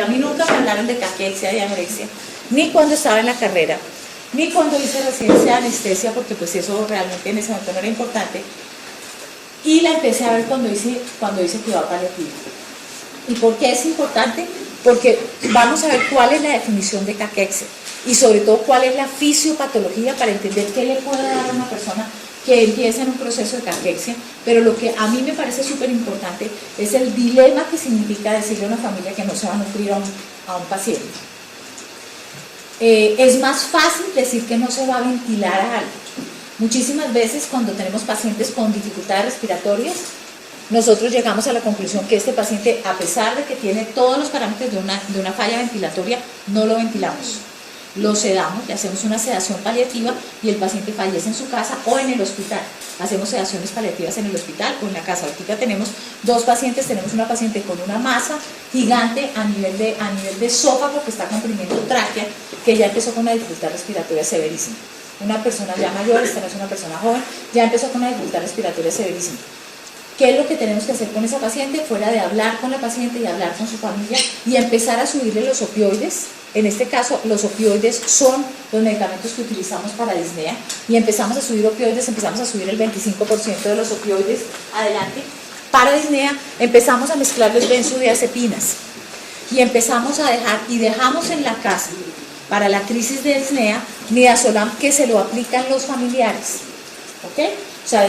a mí nunca me hablaron de caquexia y anorexia, ni cuando estaba en la carrera, ni cuando hice residencia de anestesia, porque pues eso realmente en ese momento no era importante, y la empecé a ver cuando hice cuidado paliativo. ¿Y por qué es importante? Porque vamos a ver cuál es la definición de caquexia y sobre todo cuál es la fisiopatología para entender qué le puede dar a una persona que empieza en un proceso de caquexia, pero lo que a mí me parece súper importante es el dilema que significa decirle a una familia que no se va a nutrir a un paciente. Es más fácil decir que no se va a ventilar a alguien. Muchísimas veces cuando tenemos pacientes con dificultades respiratorias, nosotros llegamos a la conclusión que este paciente, a pesar de que tiene todos los parámetros de una falla ventilatoria, no lo ventilamos. Lo sedamos, le hacemos una sedación paliativa y el paciente fallece en su casa o en el hospital. Hacemos sedaciones paliativas en el hospital o en la casa. Ahorita tenemos dos pacientes, tenemos una paciente con una masa gigante a nivel de esófago que está comprimiendo tráquea, que ya empezó con una dificultad respiratoria severísima. Una persona ya mayor, esta no es una persona joven, ya empezó con una dificultad respiratoria severísima. ¿Qué es lo que tenemos que hacer con esa paciente? Fuera de hablar con la paciente y hablar con su familia y empezar a subirle los opioides. En este caso, los opioides son los medicamentos que utilizamos para disnea y empezamos a subir opioides, empezamos a subir el 25% de los opioides adelante. Para disnea empezamos a mezclarles benzodiazepinas y empezamos a dejamos en la casa para la crisis de disnea midazolam que se lo aplican los familiares. ¿Ok? O sea,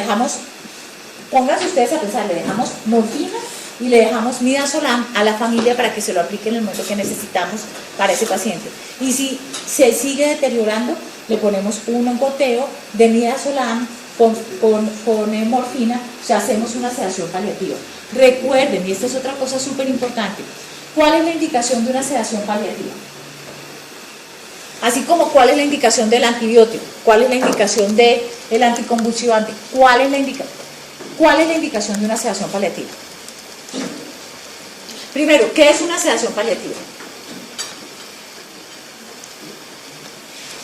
pónganse ustedes a pensar, le dejamos morfina y le dejamos midazolam a la familia para que se lo aplique en el momento que necesitamos para ese paciente. Y si se sigue deteriorando, le ponemos un goteo de midazolam con morfina, o sea, hacemos una sedación paliativa. Recuerden, y esta es otra cosa súper importante, ¿cuál es la indicación de una sedación paliativa? Así como cuál es la indicación del antibiótico, cuál es la indicación del anticonvulsivante, ¿cuál es la indicación de una sedación paliativa? Primero, ¿qué es una sedación paliativa?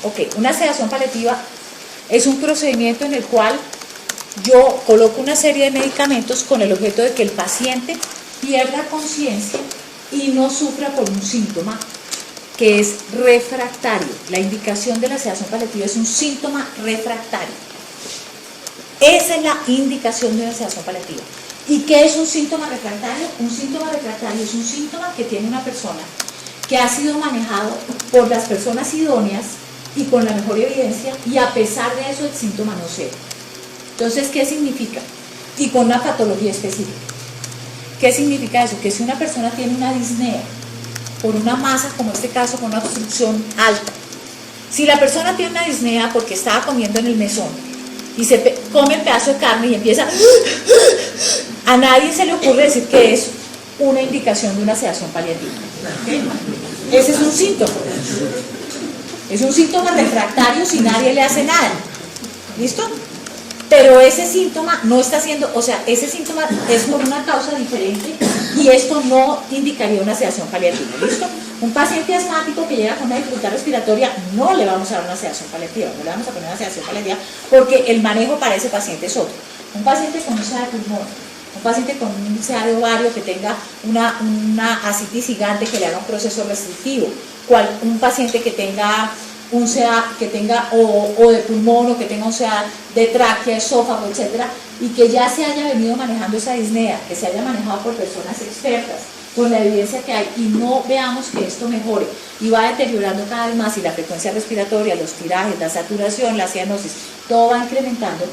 Ok, una sedación paliativa es un procedimiento en el cual yo coloco una serie de medicamentos con el objeto de que el paciente pierda conciencia y no sufra por un síntoma que es refractario. La indicación de la sedación paliativa es un síntoma refractario. Esa es la indicación de una sedación paliativa. ¿Y qué es un síntoma refractario? Un síntoma refractario es un síntoma que tiene una persona que ha sido manejado por las personas idóneas y con la mejor evidencia, y a pesar de eso el síntoma no cede. Entonces, ¿qué significa? Y con una patología específica. ¿Qué significa eso? Que si una persona tiene una disnea por una masa, como en este caso, con una obstrucción alta, si la persona tiene una disnea porque estaba comiendo en el mesón y se come el pedazo de carne y empieza, a nadie se le ocurre decir que es una indicación de una sedación paliativa. ¿Okay? Ese es un síntoma. Es un síntoma refractario si nadie le hace nada. ¿Listo? Pero ese síntoma no está haciendo, o sea, ese síntoma es por una causa diferente y esto no indicaría una sedación paliativa. ¿Listo? Un paciente asmático que llega con una dificultad respiratoria, no le vamos a dar una sedación paliativa, no le vamos a poner una sedación paliativa porque el manejo para ese paciente es otro. Un paciente con un CA de pulmón, un paciente con un CA de ovario que tenga una ascitis gigante que le haga un proceso restrictivo, un paciente que tenga un CA o de pulmón o que tenga un CA de tráquea, esófago, etcétera, y que ya se haya venido manejando esa disnea, que se haya manejado por personas expertas, con la evidencia que hay, y no veamos que esto mejore y va deteriorando cada vez más, y la frecuencia respiratoria, los tirajes, la saturación, la cianosis, todo va incrementando,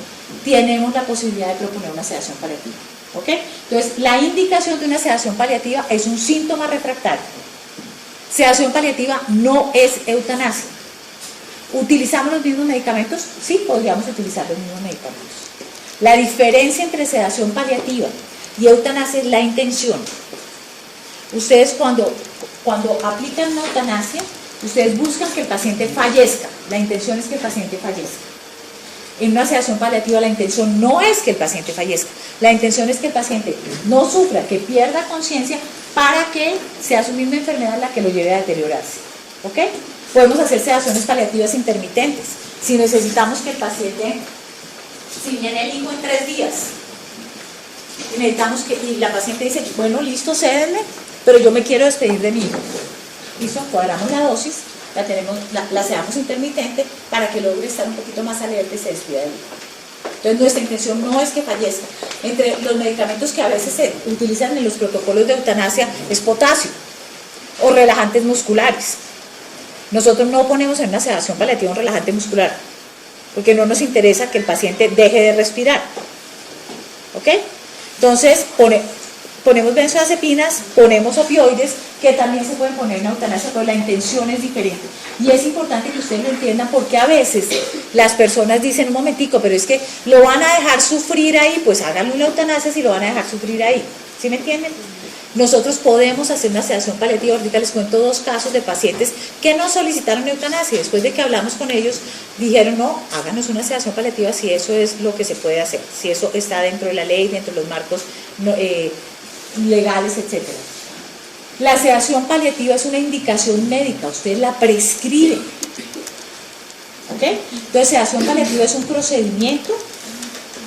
tenemos la posibilidad de proponer una sedación paliativa. ¿Ok? Entonces, la indicación de una sedación paliativa es un síntoma refractario. Sedación paliativa no es eutanasia. ¿Utilizamos los mismos medicamentos? Sí, podríamos utilizar los mismos medicamentos. La diferencia entre sedación paliativa y eutanasia es la intención. Ustedes cuando aplican una eutanasia, ustedes buscan que el paciente fallezca. La intención es que el paciente fallezca. En una sedación paliativa la intención no es que el paciente fallezca. La intención es que el paciente no sufra, que pierda conciencia para que sea su misma enfermedad la que lo lleve a deteriorarse. ¿Ok? Podemos hacer sedaciones paliativas intermitentes. Si necesitamos que el paciente, si viene el hijo en 3 días, y la paciente dice, bueno, listo, cédenme, pero yo me quiero despedir de mi hijo. ¿Listo? Cuadramos la dosis, la sedamos intermitente para que logre estar un poquito más alerta y se descuida del hígado. Entonces nuestra intención no es que fallezca. Entre los medicamentos que a veces se utilizan en los protocolos de eutanasia es potasio o relajantes musculares. Nosotros no ponemos en una sedación paliativa un relajante muscular porque no nos interesa que el paciente deje de respirar. ¿Ok? Entonces ponemos benzodiazepinas, ponemos opioides que también se pueden poner en eutanasia, pero la intención es diferente. Y es importante que ustedes lo entiendan porque a veces las personas dicen, un momentico, pero es que lo van a dejar sufrir ahí, pues háganlo una eutanasia si lo van a dejar sufrir ahí. ¿Sí me entienden? Nosotros podemos hacer una sedación paliativa. Ahorita les cuento 2 casos de pacientes que no solicitaron eutanasia. Después de que hablamos con ellos, dijeron, no, háganos una sedación paliativa si eso es lo que se puede hacer, si eso está dentro de la ley, dentro de los marcos legales, etc. La sedación paliativa es una indicación médica, ustedes la prescriben. ¿Ok? Entonces, sedación paliativa es un procedimiento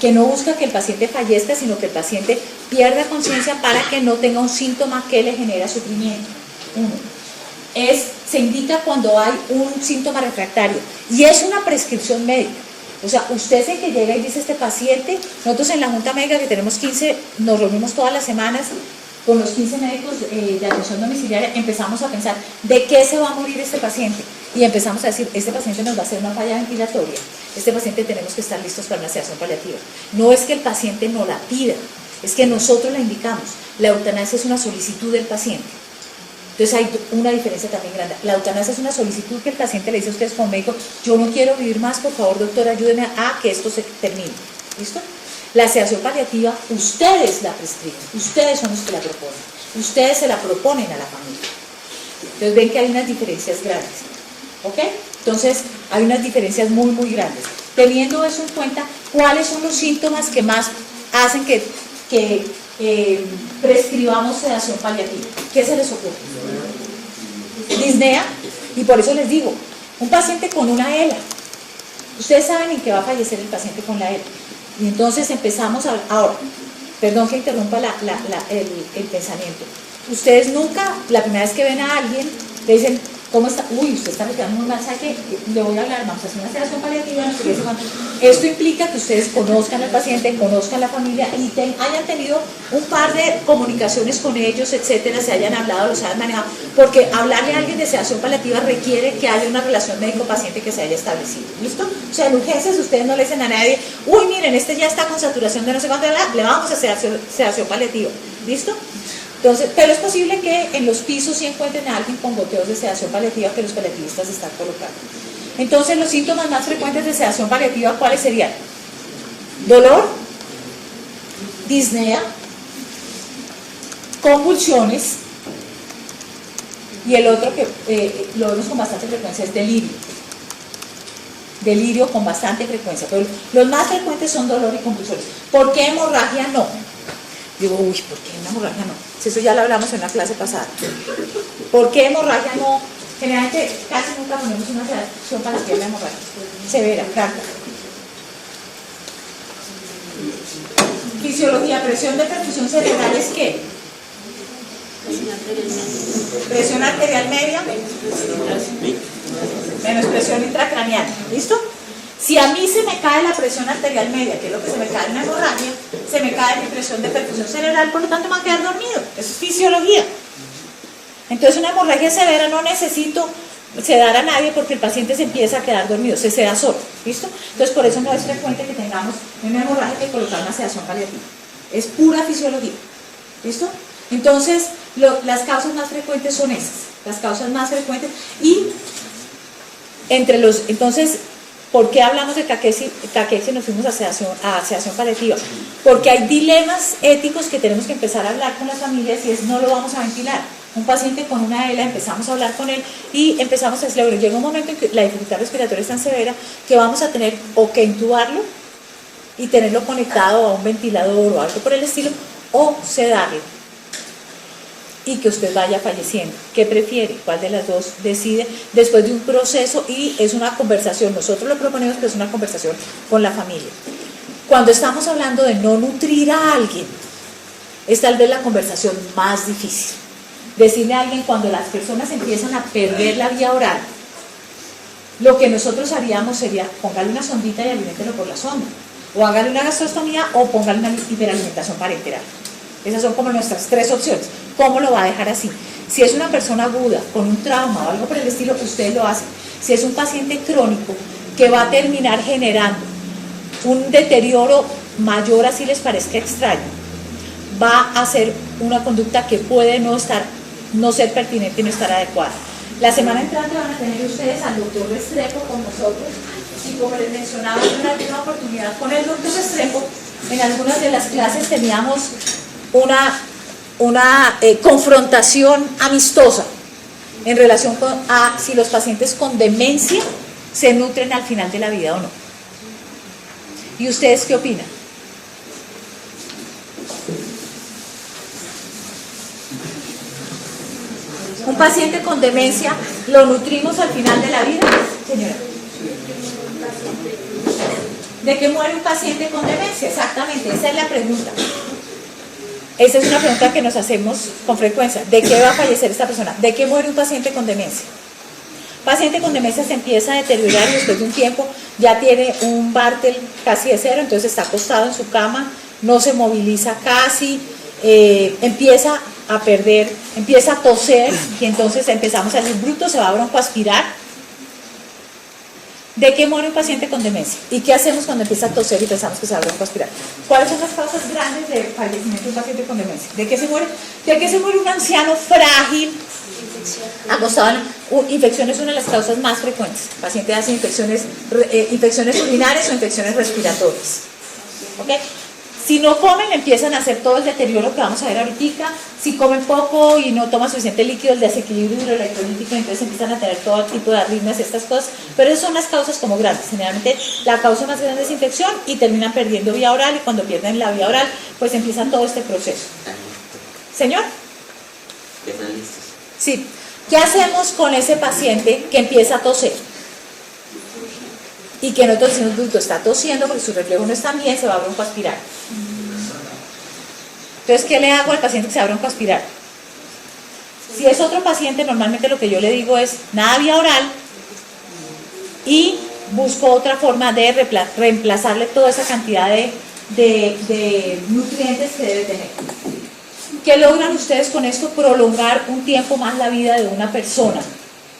que no busca que el paciente fallezca, sino que el paciente pierda conciencia para que no tenga un síntoma que le genera sufrimiento. Se indica cuando hay un síntoma refractario y es una prescripción médica. O sea, usted es el que llega y dice este paciente, nosotros en la Junta Médica que tenemos 15, nos reunimos todas las semanas con los 15 médicos de atención domiciliaria, empezamos a pensar de qué se va a morir este paciente y empezamos a decir, este paciente nos va a hacer una falla ventilatoria, este paciente tenemos que estar listos para una sedación paliativa. No es que el paciente no la pida, es que nosotros la indicamos. La eutanasia es una solicitud del paciente. Entonces hay una diferencia también grande. La eutanasia es una solicitud que el paciente le dice a ustedes como médico, yo no quiero vivir más, por favor doctor, ayúdeme a que esto se termine. ¿Listo? La sedación paliativa, ustedes la prescriben, ustedes son los que la proponen, ustedes se la proponen a la familia. Entonces ven que hay unas diferencias grandes, ¿ok? Entonces hay unas diferencias muy, muy grandes. Teniendo eso en cuenta, ¿cuáles son los síntomas que más hacen que prescribamos sedación paliativa? ¿Qué se les ocurre? Disnea, y por eso les digo, un paciente con una ELA, ustedes saben en qué va a fallecer el paciente con la ELA. Y entonces empezamos ahora, perdón que interrumpa el pensamiento. Ustedes nunca, la primera vez que ven a alguien, le dicen, ¿cómo está? Uy, usted está retirando muy mal, ¿sabe qué? Le voy a hablar, vamos a hacer una sedación paliativa. Esto implica que ustedes conozcan al paciente, conozcan la familia y hayan tenido un par de comunicaciones con ellos, etcétera, se hayan hablado, los hayan manejado, porque hablarle a alguien de sedación paliativa requiere que haya una relación médico-paciente que se haya establecido. ¿Listo? O sea, en urgencias ustedes no le dicen a nadie, uy, miren, este ya está con saturación de no sé cuánto, le vamos a hacer sedación paliativa. ¿Listo? Entonces, pero es posible que en los pisos sí encuentren a alguien con goteos de sedación paliativa que los paliativistas están colocando. Entonces, los síntomas más frecuentes de sedación paliativa, ¿cuáles serían? Dolor, disnea, convulsiones, y el otro que lo vemos con bastante frecuencia es delirio. Delirio con bastante frecuencia, pero los más frecuentes son dolor y convulsiones. ¿Por qué hemorragia no? Digo, uy, ¿por qué una hemorragia no? Si eso ya lo hablamos en la clase pasada. ¿Por qué hemorragia no? Generalmente casi nunca ponemos una sedación para que la hemorragia severa, franca. Fisiología, presión de perfusión cerebral es ¿qué? Presión arterial media menos presión intracraneal. ¿Listo? Si a mí se me cae la presión arterial media, que es lo que se me cae en una hemorragia, se me cae mi presión de perfusión cerebral, por lo tanto me va a quedar dormido. Eso es fisiología. Entonces una hemorragia severa no necesito sedar a nadie porque el paciente se empieza a quedar dormido, se seda solo. ¿Listo? Entonces por eso no es frecuente que tengamos una hemorragia que colocar una sedación paliativa. Es pura fisiología. ¿Listo? Entonces las causas más frecuentes son esas. Las causas más frecuentes y entonces, ¿por qué hablamos de caquexia y nos fuimos a sedación paliativa? Porque hay dilemas éticos que tenemos que empezar a hablar con las familias y es no lo vamos a ventilar. Un paciente con una ELA, empezamos a hablar con él y empezamos a decirle, bueno, llega un momento en que la dificultad respiratoria es tan severa que vamos a tener o que intubarlo y tenerlo conectado a un ventilador o algo por el estilo, o sedarlo y que usted vaya falleciendo. ¿Qué prefiere? ¿Cuál de las dos decide? Después de un proceso, y es una conversación, nosotros lo proponemos, pero es una conversación con la familia. Cuando estamos hablando de no nutrir a alguien, es tal vez la conversación más difícil. decirle a alguien cuando las personas empiezan a perder la vía oral, lo que nosotros haríamos sería póngale una sondita y aliméntelo por la sonda, o hágale una gastrostomía o póngale una hiperalimentación parenteral. Esas son como nuestras tres opciones. ¿Cómo lo va a dejar así? Si es una persona aguda, con un trauma o algo por el estilo, usted lo hace. Si es un paciente crónico que va a terminar generando un deterioro mayor, así les parezca extraño, va a ser una conducta que puede no ser pertinente y no estar adecuada. La semana entrante van a tener ustedes al doctor Restrepo con nosotros, y como les mencionaba en una última oportunidad con el doctor Restrepo, en algunas de las clases teníamos una confrontación amistosa en relación a si los pacientes con demencia se nutren al final de la vida o no. ¿Y ustedes qué opinan? ¿Un paciente con demencia lo nutrimos al final de la vida, señora? ¿De qué muere un paciente con demencia? Exactamente, esa es la pregunta. Esa es una pregunta que nos hacemos con frecuencia. ¿De qué va a fallecer esta persona? ¿De qué muere un paciente con demencia? Paciente con demencia se empieza a deteriorar y después de un tiempo ya tiene un Bartel casi de cero, entonces está acostado en su cama, no se moviliza casi, empieza a perder, empieza a toser, y entonces empezamos a decir, bruto, se va a broncoaspirar. ¿De qué muere un paciente con demencia? ¿Y qué hacemos cuando empieza a toser y pensamos que se va a broncoaspirar? ¿Cuáles son las causas grandes de fallecimiento de un paciente con demencia? ¿De qué se muere? ¿De qué se muere un anciano frágil? Acostado en infección es una de las causas más frecuentes. El paciente hace infecciones urinarias o infecciones respiratorias. ¿Okay? Si no comen, empiezan a hacer todo el deterioro que vamos a ver ahorita. Si comen poco y no toman suficiente líquido, el desequilibrio hidroelectrolítico, entonces empiezan a tener todo tipo de arritmias, estas cosas. Pero esas son las causas como grandes. Generalmente la causa más grande es infección y terminan perdiendo vía oral, y cuando pierden la vía oral, pues empiezan todo este proceso. ¿Señor? Sí. ¿Qué hacemos con ese paciente que empieza a toser? Y que nosotros decimos, adulto está tosiendo porque su reflejo no está bien, se va a broncoaspirar. Entonces, ¿qué le hago al paciente que se va a broncoaspirar? Si es otro paciente, normalmente lo que yo le digo es nada vía oral y busco otra forma de reemplazarle toda esa cantidad de nutrientes que debe tener. ¿Qué logran ustedes con esto? Prolongar un tiempo más la vida de una persona,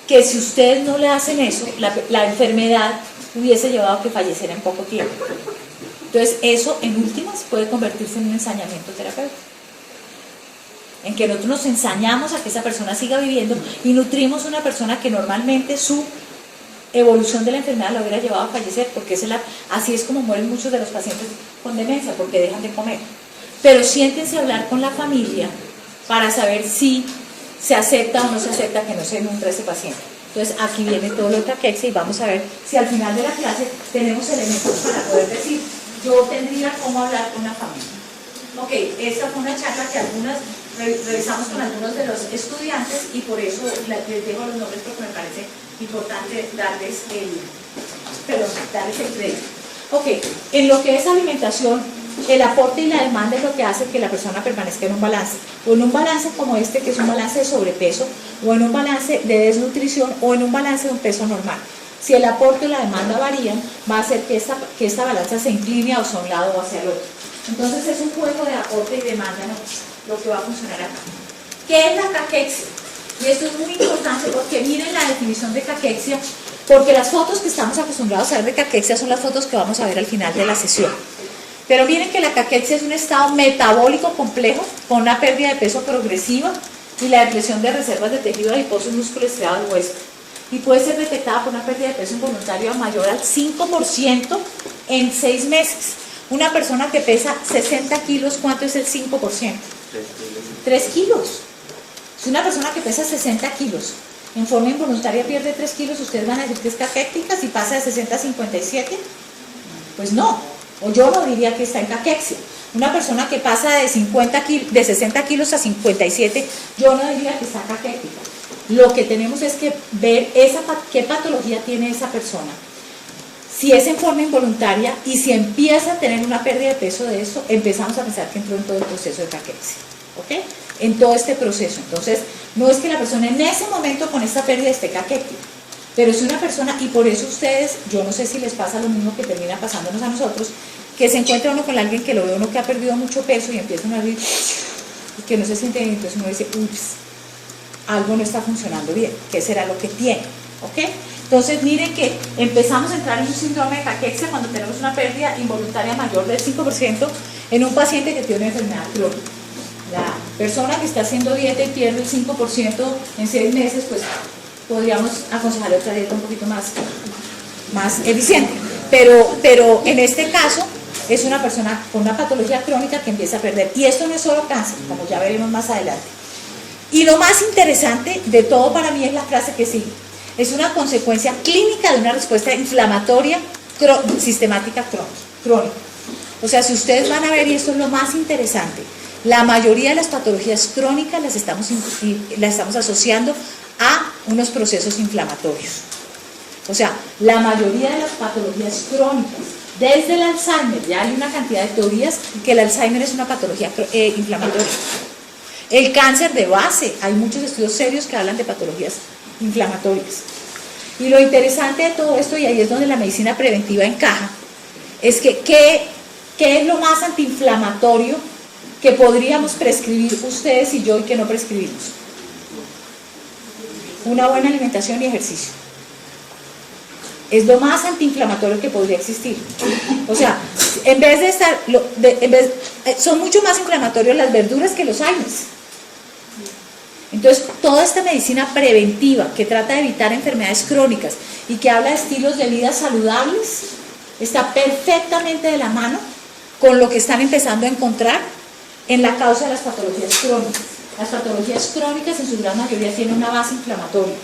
que si ustedes no le hacen eso, la enfermedad hubiese llevado a que falleciera en poco tiempo. Entonces eso en últimas puede convertirse en un ensañamiento terapéutico, en que nosotros nos ensañamos a que esa persona siga viviendo y nutrimos a una persona que normalmente su evolución de la enfermedad la hubiera llevado a fallecer, porque así es como mueren muchos de los pacientes con demencia, porque dejan de comer. Pero siéntense a hablar con la familia para saber si se acepta o no se acepta que no se nutra ese paciente. Entonces aquí viene todo lo de caquexia y vamos a ver si al final de la clase tenemos elementos para poder decir, yo tendría cómo hablar con la familia. Ok, esta fue una charla que revisamos con algunos de los estudiantes y por eso les dejo los nombres porque me parece importante darles el crédito. Ok, en lo que es alimentación, el aporte y la demanda es lo que hace que la persona permanezca en un balance, o en un balance como este, que es un balance de sobrepeso, o en un balance de desnutrición, o en un balance de un peso normal. Si el aporte y la demanda varían, va a hacer que esta balanza se incline hacia un lado o hacia el otro. Entonces es un juego de aporte y demanda, ¿no? Lo que va a funcionar acá. ¿Qué es la caquexia? Y esto es muy importante porque miren la definición de caquexia, porque las fotos que estamos acostumbrados a ver de caquexia son las fotos que vamos a ver al final de la sesión. Pero miren que la caquexia es un estado metabólico complejo con una pérdida de peso progresiva y la depresión de reservas de tejido adiposo y músculo estriado del hueso. Y puede ser detectada por una pérdida de peso involuntaria mayor al 5% en 6 meses. Una persona que pesa 60 kilos, ¿cuánto es el 5%? 3 kilos. Si una persona que pesa 60 kilos en forma involuntaria pierde 3 kilos, ¿ustedes van a decir que es caquéctica si pasa de 60 a 57? Pues no. O yo no diría que está en caquexia. Una persona que pasa de 60 kilos a 57, yo no diría que está caquética. Lo que tenemos es que ver qué patología tiene esa persona. Si es en forma involuntaria y si empieza a tener una pérdida de peso de esto, empezamos a pensar que entró en todo el proceso de caquexia. ¿ok? En todo este proceso. Entonces, no es que la persona en ese momento con esta pérdida esté caquética, pero es una persona, y por eso ustedes, yo no sé si les pasa lo mismo que termina pasándonos a nosotros, que se encuentra uno con alguien que lo ve uno que ha perdido mucho peso y empieza a abrir y que no se siente bien, entonces uno dice, ups, algo no está funcionando bien, ¿qué será lo que tiene? ¿Ok? Entonces miren que empezamos a entrar en un síndrome de caquexia cuando tenemos una pérdida involuntaria mayor del 5% en un paciente que tiene una enfermedad crónica. La persona que está haciendo dieta y pierde el 5% en 6 meses, pues podríamos aconsejarle otra dieta un poquito más eficiente. Pero en este caso es una persona con una patología crónica que empieza a perder. Y esto no es solo cáncer, como ya veremos más adelante. Y lo más interesante de todo para mí es la frase que sigue. Es una consecuencia clínica de una respuesta inflamatoria sistemática crónica. O sea, si ustedes van a ver, y esto es lo más interesante, la mayoría de las patologías crónicas las estamos asociando a unos procesos inflamatorios. O sea, la mayoría de las patologías crónicas, desde el Alzheimer, ya hay una cantidad de teorías que el Alzheimer es una patología inflamatoria. El cáncer de base, hay muchos estudios serios que hablan de patologías inflamatorias. Y lo interesante de todo esto, y ahí es donde la medicina preventiva encaja, es que ¿qué es lo más antiinflamatorio que podríamos prescribir ustedes y yo y que no prescribimos? Una buena alimentación y ejercicio. Es lo más antiinflamatorio que podría existir. O sea, en vez de estar, son mucho más inflamatorios las verduras que los Alzheimer. Entonces, toda esta medicina preventiva que trata de evitar enfermedades crónicas y que habla de estilos de vida saludables, está perfectamente de la mano con lo que están empezando a encontrar en la causa de las patologías crónicas. Las patologías crónicas en su gran mayoría tienen una base inflamatoria.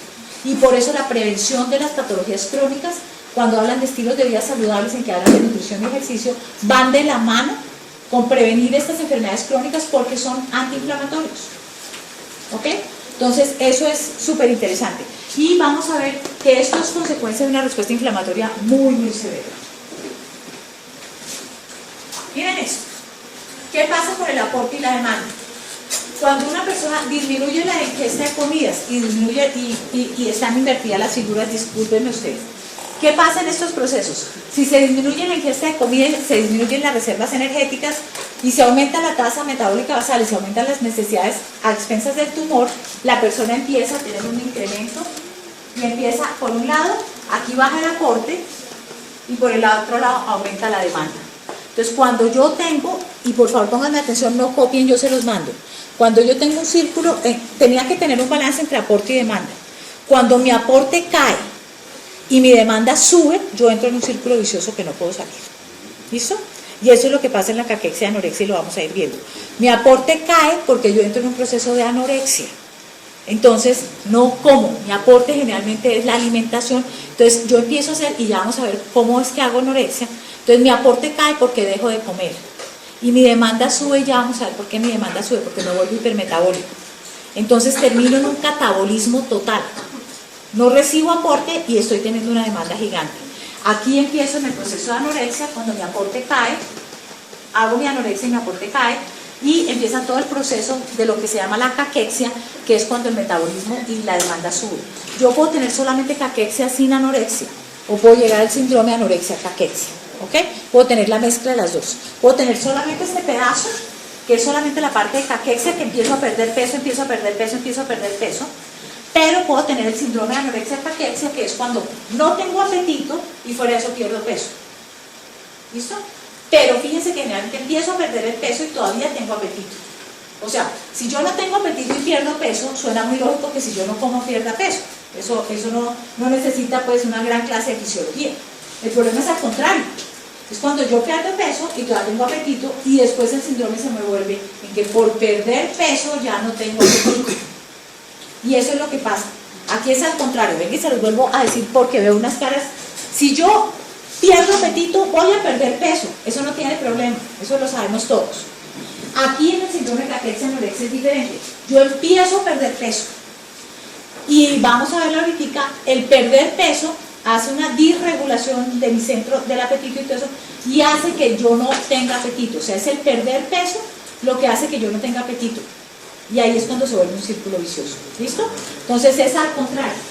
Y por eso la prevención de las patologías crónicas, cuando hablan de estilos de vida saludables en que hablan de nutrición y ejercicio, van de la mano con prevenir estas enfermedades crónicas porque son antiinflamatorios. ¿Ok? Entonces eso es súper interesante. Y vamos a ver que esto es consecuencia de una respuesta inflamatoria muy, muy severa. Miren esto. ¿Qué pasa con el aporte y la demanda? Cuando una persona disminuye la ingesta de comidas y disminuye y están invertidas las figuras, discúlpenme ustedes, ¿qué pasa en estos procesos? Si se disminuye la ingesta de comida, se disminuyen las reservas energéticas y se aumenta la tasa metabólica basal y se aumentan las necesidades a expensas del tumor, la persona empieza a tener un incremento y empieza, por un lado, aquí baja el aporte y por el otro lado aumenta la demanda. Entonces, cuando yo tengo, y por favor pónganme atención, no copien, yo se los mando. Cuando yo tengo un círculo, tenía que tener un balance entre aporte y demanda. Cuando mi aporte cae y mi demanda sube, yo entro en un círculo vicioso que no puedo salir. ¿Listo? Y eso es lo que pasa en la caquexia y anorexia y lo vamos a ir viendo. Mi aporte cae porque yo entro en un proceso de anorexia. Entonces, no como. Mi aporte generalmente es la alimentación. Entonces, yo empiezo a hacer, y ya vamos a ver cómo es que hago anorexia. Entonces, mi aporte cae porque dejo de comer. Y mi demanda sube, ya vamos a ver por qué mi demanda sube, porque me vuelvo hipermetabólico. Entonces termino en un catabolismo total. No recibo aporte y estoy teniendo una demanda gigante. Aquí empiezo en el proceso de anorexia, cuando mi aporte cae, hago mi anorexia y mi aporte cae, y empieza todo el proceso de lo que se llama la caquexia, que es cuando el metabolismo y la demanda suben. Yo puedo tener solamente caquexia sin anorexia, o puedo llegar al síndrome de anorexia-caquexia. ¿Ok? Puedo tener la mezcla de las dos. Puedo tener solamente este pedazo, que es solamente la parte de caquexia, que empiezo a perder peso, pero puedo tener el síndrome de anorexia-caquexia, que es cuando no tengo apetito y fuera de eso pierdo peso. ¿Listo? Pero fíjense que generalmente empiezo a perder el peso y todavía tengo apetito. O sea, si yo no tengo apetito y pierdo peso, suena muy lógico que si yo no como pierda peso. Eso no necesita pues una gran clase de fisiología. El problema es al contrario. Es cuando yo pierdo peso y todavía tengo apetito y después el síndrome se me vuelve en que por perder peso ya no tengo apetito. Y eso es lo que pasa. Aquí es al contrario. Ven que se los vuelvo a decir porque veo unas caras. Si yo pierdo apetito, voy a perder peso. Eso no tiene problema. Eso lo sabemos todos. Aquí en el síndrome de caquexia anorexia es diferente. Yo empiezo a perder peso. Y vamos a verlo ahorita. El perder peso hace una disregulación de mi centro del apetito y todo eso, y hace que yo no tenga apetito. O sea, es el perder peso lo que hace que yo no tenga apetito. Y ahí es cuando se vuelve un círculo vicioso. ¿Listo? Entonces es al contrario.